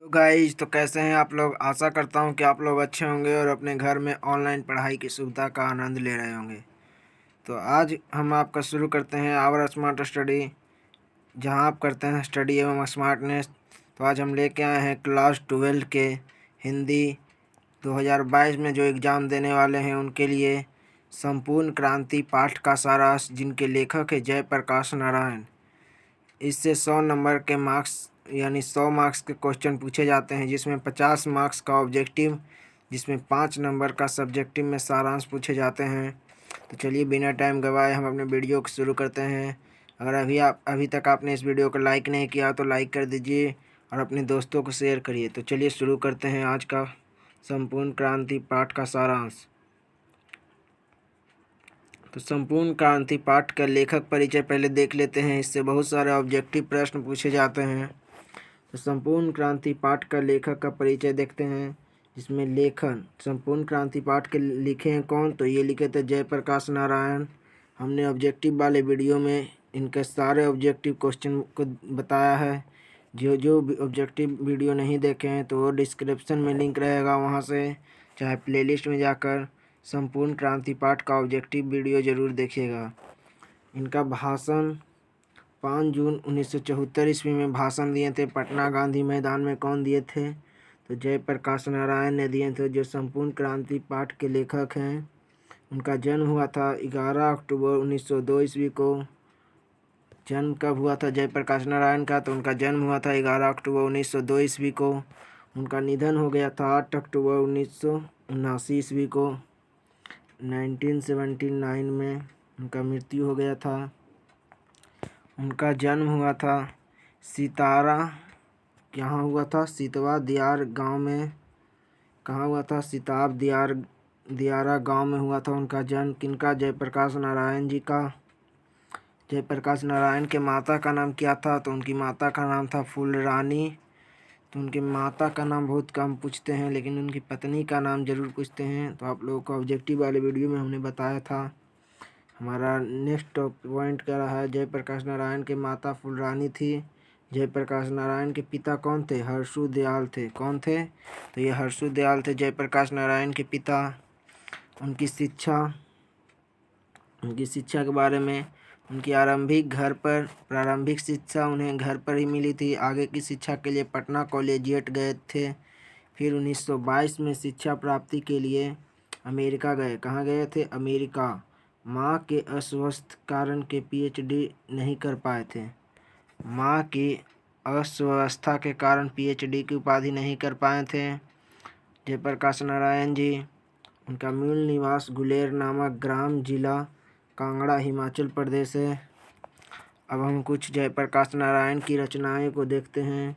तो गाइज, तो कैसे हैं आप लोग। आशा करता हूं कि आप लोग अच्छे होंगे और अपने घर में ऑनलाइन पढ़ाई की सुविधा का आनंद ले रहे होंगे। तो आज हम आपका शुरू करते हैं आवर स्मार्ट स्टडी, जहां आप करते हैं स्टडी एवं स्मार्टनेस। तो आज हम लेके आए हैं क्लास 12 के हिंदी 2022 में जो एग्ज़ाम देने वाले हैं उनके लिए संपूर्ण क्रांति पाठ का सारांश, जिनके लेखक है जयप्रकाश नारायण। इससे 100 नंबर के मार्क्स यानी 100 मार्क्स के क्वेश्चन पूछे जाते हैं, जिसमें 50 मार्क्स का ऑब्जेक्टिव, जिसमें 5 नंबर का सब्जेक्टिव में सारांश पूछे जाते हैं। तो चलिए बिना टाइम गवाए हम अपने वीडियो को शुरू करते हैं। अगर अभी तक आपने इस वीडियो को लाइक नहीं किया तो लाइक कर दीजिए और अपने दोस्तों को शेयर करिए। तो चलिए शुरू करते हैं आज का संपूर्ण क्रांति पाठ का सारांश। तो संपूर्ण क्रांति पाठ का लेखक परिचय पहले देख लेते हैं। इससे बहुत सारे ऑब्जेक्टिव प्रश्न पूछे जाते हैं। तो संपूर्ण क्रांति पाठ का लेखक का परिचय देखते हैं, जिसमें लेखन संपूर्ण क्रांति पाठ के लिखे हैं कौन, तो ये लिखे थे जयप्रकाश नारायण। हमने ऑब्जेक्टिव वाले वीडियो में इनके सारे ऑब्जेक्टिव क्वेश्चन को बताया है। जो ऑब्जेक्टिव वीडियो नहीं देखे हैं तो वो डिस्क्रिप्शन में लिंक रहेगा, वहाँ से चाहे प्लेलिस्ट में जाकर संपूर्ण क्रांति पाठ का ऑब्जेक्टिव वीडियो ज़रूर देखिएगा। इनका भाषण 5 जून 1974 ईस्वी में भाषण दिए थे। पटना गांधी मैदान में कौन दिए थे, तो जयप्रकाश नारायण ने दिए थे, जो संपूर्ण क्रांति पाठ के लेखक हैं। उनका जन्म हुआ था 11 अक्टूबर 1902 ईस्वी को। जन्म कब हुआ था जयप्रकाश नारायण का, तो उनका जन्म हुआ था 11 अक्टूबर 1902 ईस्वी को। उनका निधन हो गया था 8 अक्टूबर 1979 ईस्वी को। 1979 में उनका मृत्यु हो गया था। उनका जन्म हुआ था सितारा, यहाँ हुआ था सितवा दियार गांव में। कहाँ हुआ था, सिताब दियारा गांव में हुआ था उनका जन्म। किनका, जयप्रकाश नारायण जी का। जयप्रकाश नारायण के माता का नाम क्या था, तो उनकी माता का नाम था फूलरानी। तो उनके माता का नाम बहुत कम पूछते हैं, लेकिन उनकी पत्नी का नाम ज़रूर पूछते हैं। तो आप लोगों को ऑब्जेक्टिव वाले वीडियो में हमने बताया था। हमारा नेक्स्ट पॉइंट क्या रहा है, जयप्रकाश नारायण के माता फूलरानी थी। जयप्रकाश नारायण के पिता कौन थे, हर्षु दयाल थे। कौन थे, तो ये हर्षु दयाल थे जयप्रकाश नारायण के पिता। उनकी शिक्षा के बारे में, उनकी प्रारंभिक शिक्षा उन्हें घर पर ही मिली थी। आगे की शिक्षा के लिए पटना कॉलेजिएट गए थे। फिर 1922 में शिक्षा प्राप्ति के लिए अमेरिका गए। कहाँ गए थे, अमेरिका। माँ के अस्वस्थ कारण के पीएचडी नहीं कर पाए थे। माँ की अस्वस्थता के कारण पीएचडी की उपाधि नहीं कर पाए थे जयप्रकाश नारायण जी। उनका मूल निवास गुलेर नामक ग्राम, जिला कांगड़ा, हिमाचल प्रदेश है। अब हम कुछ जयप्रकाश नारायण की रचनाएं को देखते हैं।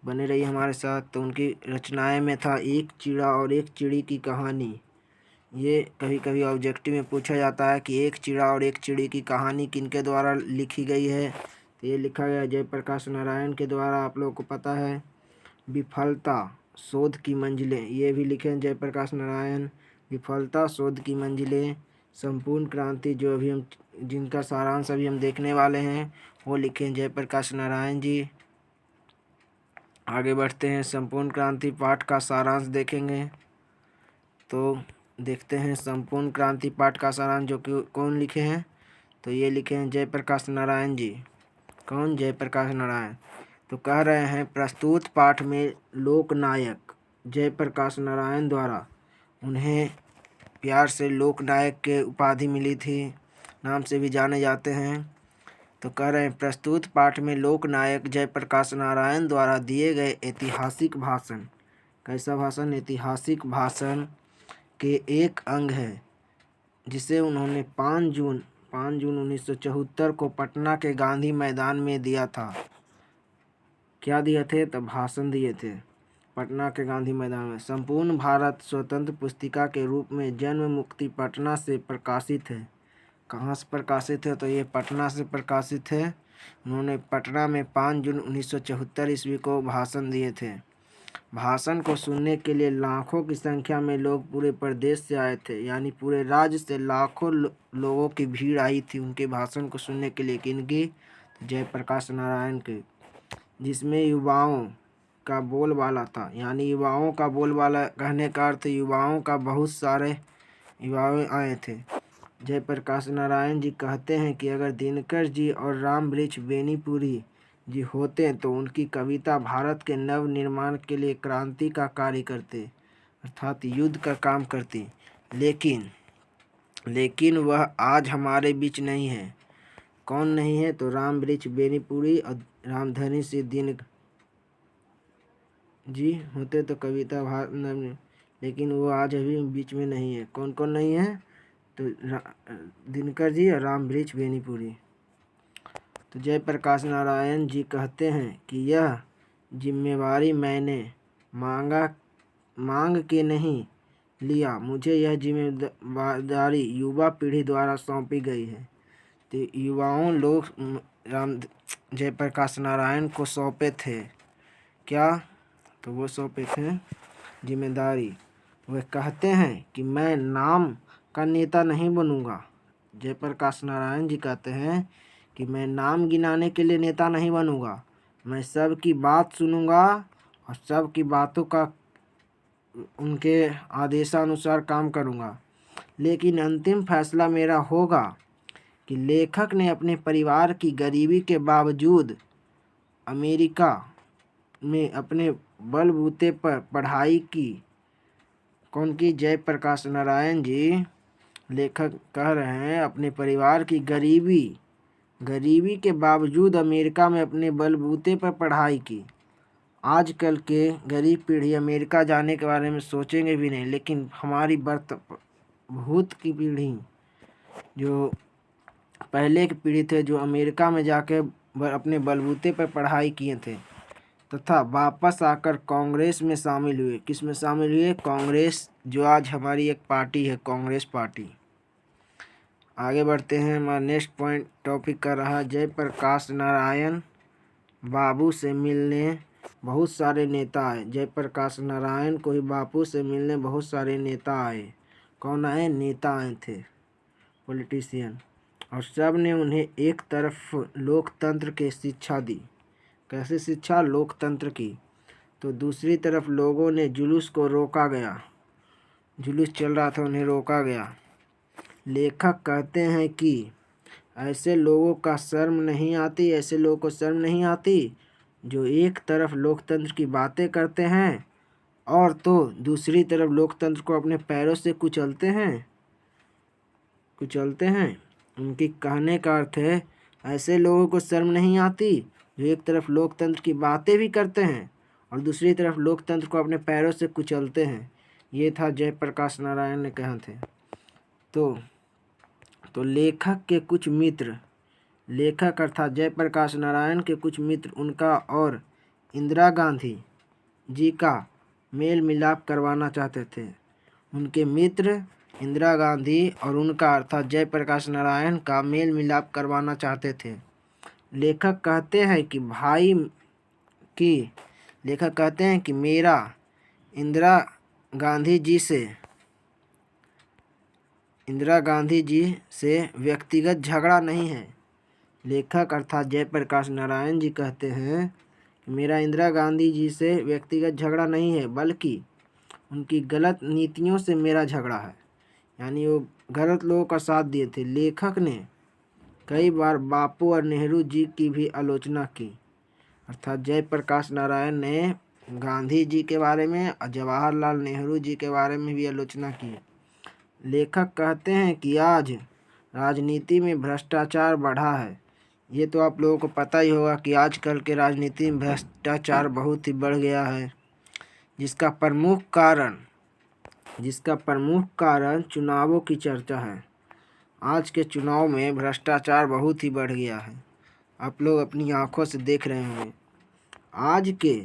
बने रहिए हमारे साथ। तो उनकी रचनाएं में था एक चिड़ा और एक चिड़ी की कहानी। ये कभी कभी ऑब्जेक्टिव में पूछा जाता है कि एक चिड़ा और एक चिड़ी की कहानी किनके द्वारा लिखी गई है, तो ये लिखा गया जयप्रकाश नारायण के द्वारा। आप लोगों को पता है। विफलता शोध की मंजिलें, ये भी लिखे हैं जयप्रकाश नारायण। विफलता शोध की मंजिलें। संपूर्ण क्रांति, जो अभी हम जिनका सारांश अभी हम देखने वाले हैं, वो लिखे हैं जयप्रकाश नारायण जी। आगे बढ़ते हैं, संपूर्ण क्रांति पाठ का सारांश देखेंगे। तो देखते हैं संपूर्ण क्रांति पाठ का सारांश, जो कि कौन लिखे हैं, तो ये लिखे हैं जयप्रकाश नारायण जी। कौन, जयप्रकाश नारायण। तो कह रहे हैं, प्रस्तुत पाठ में लोकनायक जयप्रकाश नारायण द्वारा, उन्हें प्यार से लोकनायक के उपाधि मिली थी, नाम से भी जाने जाते हैं। तो कह रहे हैं, प्रस्तुत पाठ में लोकनायक जयप्रकाश नारायण द्वारा दिए गए ऐतिहासिक भाषण, कैसा भाषण, ऐतिहासिक भाषण के एक अंग है, जिसे उन्होंने 5 जून 1974 को पटना के गांधी मैदान में दिया था। क्या दिए थे, तो भाषण दिए थे पटना के गांधी मैदान में। संपूर्ण भारत स्वतंत्र पुस्तिका के रूप में जन्म मुक्ति पटना से प्रकाशित है। कहाँ से प्रकाशित है, तो ये पटना से प्रकाशित है। उन्होंने पटना में 5 जून 1974 ईस्वी को भाषण दिए थे। भाषण को सुनने के लिए लाखों की संख्या में लोग पूरे प्रदेश से आए थे, यानी पूरे राज्य से लाखों लोगों की भीड़ आई थी उनके भाषण को सुनने के लिए। किनकी, जयप्रकाश नारायण के। जिसमें युवाओं का बोलबाला था। यानी युवाओं का बोलबाला कहने का अर्थ युवाओं का बहुत सारे युवाएं आए थे। जयप्रकाश नारायण जी कहते हैं कि अगर दिनकर जी और रामवृक्ष बेनीपुरी जी होते तो उनकी कविता भारत के नव निर्माण के लिए क्रांति का कार्य करते, अर्थात युद्ध का काम करती। लेकिन वह आज हमारे बीच नहीं है। कौन नहीं है? तो रामवृक्ष बेनीपुरी और रामधनी सिंह दिन जी होते तो कविता भारत, लेकिन वो आज अभी बीच में नहीं है। कौन कौन नहीं है? तो दिनकर जी और रामवृक्ष बेनीपुरी। तो जयप्रकाश नारायण जी कहते हैं कि यह जिम्मेवारी मैंने मांग के नहीं लिया, मुझे यह जिम्मेदारी युवा पीढ़ी द्वारा सौंपी गई है। तो युवाओं लोग जयप्रकाश नारायण को सौंपे थे क्या? तो वो सौंपे थे जिम्मेदारी। वह कहते हैं कि मैं नाम का नेता नहीं बनूंगा। जयप्रकाश नारायण जी कहते हैं कि मैं नाम गिनाने के लिए नेता नहीं बनूंगा, मैं सबकी बात सुनूंगा और सबकी बातों का उनके आदेशानुसार काम करूंगा। लेकिन अंतिम फैसला मेरा होगा कि लेखक ने अपने परिवार की गरीबी के बावजूद अमेरिका में अपने बलबूते पर पढ़ाई की। कौन की? जयप्रकाश नारायण जी लेखक कह रहे हैं अपने परिवार की गरीबी के बावजूद अमेरिका में अपने बलबूते पर पढ़ाई की। आजकल के गरीब पीढ़ी अमेरिका जाने के बारे में सोचेंगे भी नहीं, लेकिन हमारी भूत की पीढ़ी, जो पहले की पीढ़ी थे, जो अमेरिका में जाके अपने बलबूते पर पढ़ाई किए थे तथा वापस आकर कांग्रेस में शामिल हुए। किस में शामिल हुए? कांग्रेस, जो आज हमारी एक पार्टी है, कांग्रेस पार्टी। आगे बढ़ते हैं। हमारा नेक्स्ट पॉइंट टॉपिक कर रहा है जयप्रकाश नारायण बाबू से मिलने बहुत सारे नेता आए। जयप्रकाश नारायण को ही बापू से मिलने बहुत सारे नेता आए। कौन आए? नेता आए थे, पॉलिटिशियन। और सब ने उन्हें एक तरफ लोकतंत्र की शिक्षा दी। कैसे शिक्षा? लोकतंत्र की। तो दूसरी तरफ लोगों ने जुलूस को रोका गया, जुलूस चल रहा था, उन्हें रोका गया। लेखक कहते हैं कि ऐसे लोगों को शर्म नहीं आती जो एक तरफ लोकतंत्र की बातें करते हैं और तो दूसरी तरफ लोकतंत्र को अपने पैरों से कुचलते हैं। उनकी कहने का अर्थ है ऐसे लोगों को शर्म नहीं आती जो एक तरफ लोकतंत्र की बातें भी करते हैं और दूसरी तरफ लोकतंत्र को अपने पैरों से कुचलते हैं। ये था जयप्रकाश नारायण ने कहा थे। तो लेखक के कुछ मित्र, लेखक अर्थात जयप्रकाश नारायण के कुछ मित्र उनका और इंदिरा गांधी जी का मेल मिलाप करवाना चाहते थे। उनके मित्र इंदिरा गांधी और उनका अर्थात जयप्रकाश नारायण का मेल मिलाप करवाना चाहते थे। लेखक कहते हैं कि मेरा इंदिरा गांधी जी से व्यक्तिगत झगड़ा नहीं है। लेखक अर्थात जयप्रकाश नारायण जी कहते हैं कि मेरा इंदिरा गांधी जी से व्यक्तिगत झगड़ा नहीं है, बल्कि उनकी गलत नीतियों से मेरा झगड़ा है। यानी वो गलत लोगों का साथ दिए थे। लेखक ने कई बार बापू और नेहरू जी की भी आलोचना की। अर्थात जयप्रकाश नारायण ने गांधी जी के बारे में और जवाहरलाल नेहरू जी के बारे में भी आलोचना की। लेखक कहते हैं कि आज राजनीति में भ्रष्टाचार बढ़ा है। ये तो आप लोगों को पता ही होगा कि आजकल के राजनीति में भ्रष्टाचार बहुत ही बढ़ गया है, जिसका प्रमुख कारण चुनावों की चर्चा है। आज के चुनाव में भ्रष्टाचार बहुत ही बढ़ गया है, आप लोग अपनी आंखों से देख रहे होंगे। आज के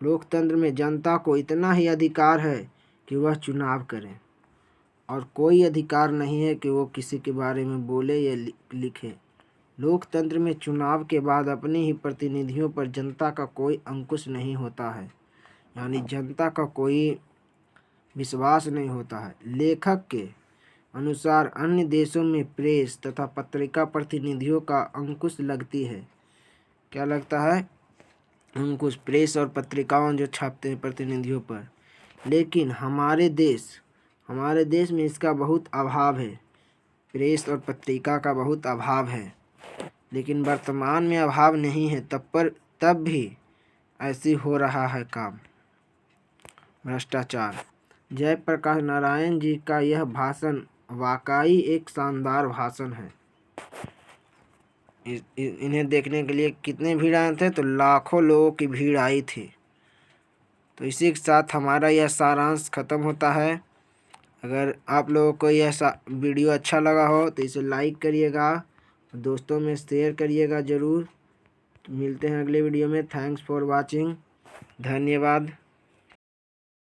लोकतंत्र में जनता को इतना ही अधिकार है कि वह चुनाव करे और कोई अधिकार नहीं है कि वो किसी के बारे में बोले या लिखे। लोकतंत्र में चुनाव के बाद अपने ही प्रतिनिधियों पर जनता का कोई अंकुश नहीं होता है, यानी जनता का कोई विश्वास नहीं होता है। लेखक के अनुसार अन्य देशों में प्रेस तथा पत्रिका प्रतिनिधियों का अंकुश लगती है। क्या लगता है? हम कुछ प्रेस और पत्रिकाओं जो छापते हैं प्रतिनिधियों पर, लेकिन हमारे देश में इसका बहुत अभाव है। प्रेस और पत्रिका का बहुत अभाव है, लेकिन वर्तमान में अभाव नहीं है, तब भी ऐसी हो रहा है काम, भ्रष्टाचार। जयप्रकाश नारायण जी का यह भाषण वाकई एक शानदार भाषण है। इन्हें देखने के लिए कितने भीड़ आए थे? तो लाखों लोगों की भीड़ आई थी। तो इसी के साथ हमारा यह सारांश खत्म होता है। अगर आप लोगों को यह वीडियो अच्छा लगा हो तो इसे लाइक करिएगा, दोस्तों में शेयर करिएगा ज़रूर। तो मिलते हैं अगले वीडियो में। Thanks for watching. धन्यवाद।